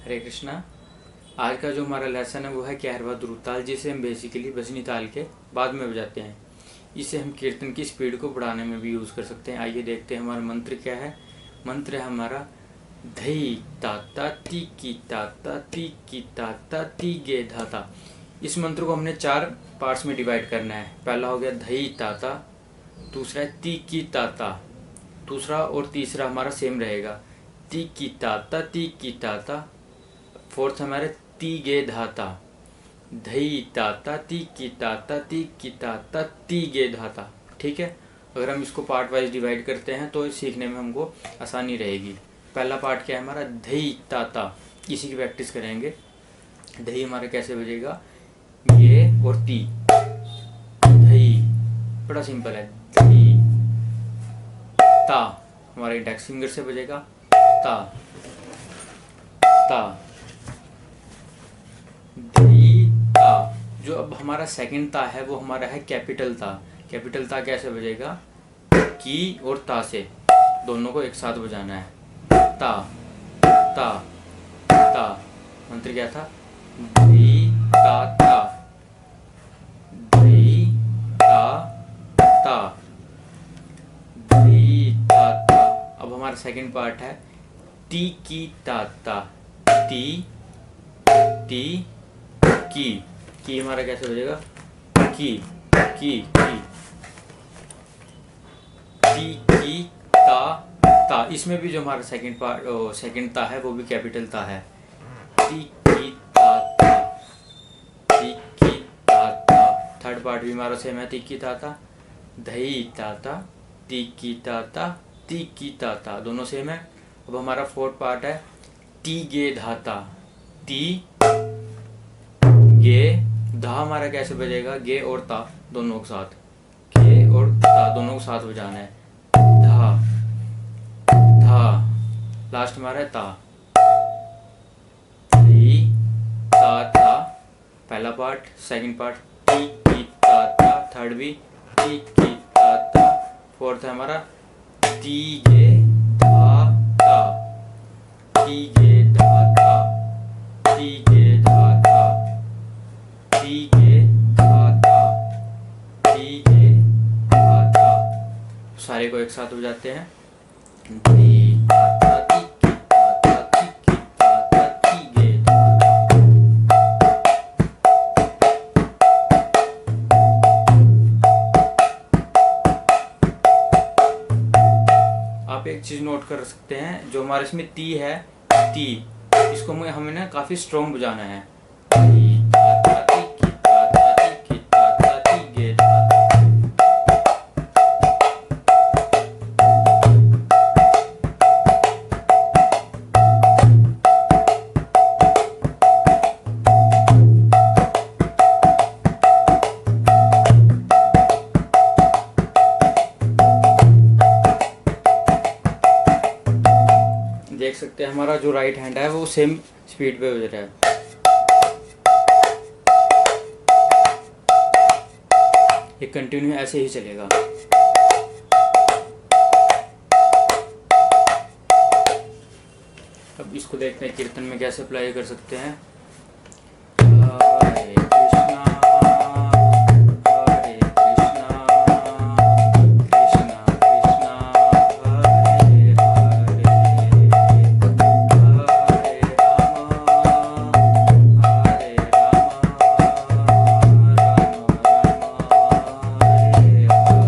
हरे कृष्णा। आज का जो हमारा लेसन है वो है ग्यारहवां ध्रुव ताल, जिसे हम बेसिकली भजनी ताल के बाद में बजाते हैं। इसे हम कीर्तन की स्पीड को बढ़ाने में भी यूज़ कर सकते हैं। आइए देखते हैं हमारा मंत्र क्या है। मंत्र है हमारा धई ताता ती की ताता ती की ताता ती गे धाता। इस मंत्र को हमने 4 पार्ट्स में डिवाइड करना है। पहला हो गया धई ताता, दूसरा है ती की ताता, दूसरा और तीसरा हमारा सेम रहेगा ती की ताता ती की ताता। फोर्थ हमारे ती गे धाता, धई ताता ती की ताता ती की ताता ती गे धाता। ठीक है, अगर हम इसको पार्ट वाइज डिवाइड करते हैं तो सीखने में हमको आसानी रहेगी। पहला पार्ट क्या है हमारा धई ताता, इसी की प्रैक्टिस करेंगे। धई हमारा कैसे बजेगा, ये और ती, धई, बड़ा सिंपल है। धई ता हमारे इंडेक्स फिंगर से बजेगा, ता ता धई ता। जो अब हमारा सेकंड ता है वो हमारा है कैपिटल ता। कैपिटल ता कैसे बजेगा, की और ता से दोनों को एक साथ बजाना है। ता ता ता। मंत्र क्या था, धई ता ता, धई ता ता, धई ता ता। अब हमारा सेकंड पार्ट है ती की ता ता, ती ती की हमारा कैसे बजेगा, की ता ता। इसमें भी जो हमारा सेकंड ता है वो भी कैपिटल ता है। ती की ता ता, ती की ता ता। थर्ड पार्ट भी हमारा सेम है, ती की ता ता, धई ता ता, ती की ता ता, ती की ता ता, दोनों सेम है। अब हमारा फोर्थ पार्ट है ती गे धाता, ती गे धा। हमारा कैसे बजेगा, गे और ता दोनों के साथ, गे और ता दोनों को साथ बजाना है। धा धा। लास्ट हमारा है ता, धी ता ता। पहला पार्ट, सेकंड पार्ट ती की ता ता, थर्ड भी ती की ता ता, फोर्थ है हमारा ती गे धा ता, ती गे धा ता, ती गे धा ता, ती गे धा ता, ती गे धा ता। सारे को एक साथ बजाते हैं। धी ता ता ती की ता ता, ती की ता ता, ती गे धा ता। आप एक चीज नोट कर सकते हैं, जो हमारे इसमें ती है, ती, इसको हमें ना काफी स्ट्रॉन्ग बजाना है। ती ता ता ती की ता ता, ती की ता ता, ती गे धा ता। देख सकते हैं हमारा जो राइट हैंड है वो सेम स्पीड पे बज रहा है। ये कंटिन्यू ऐसे ही चलेगा। अब इसको देखते हैं कीर्तन में कैसे अप्लाई कर सकते हैं। हरे कृष्णा हरे कृष्णा, कृष्णा कृष्णा हरे हरे, हरे राम हरे राम, राम राम हरे हरे,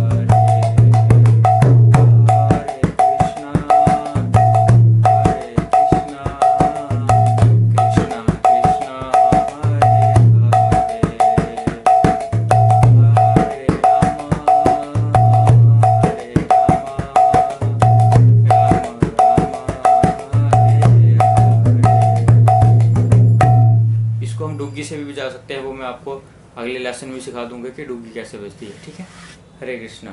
हरे कृष्णा हरे कृष्णा, कृष्णा कृष्णा हरे इसको हम डुग्गी से भी बजा सकते हैं, वो मैं आपको अगले लेसन में सिखा दूंगा कि डुग्गी कैसे बजती है। ठीक है, हरे कृष्णा।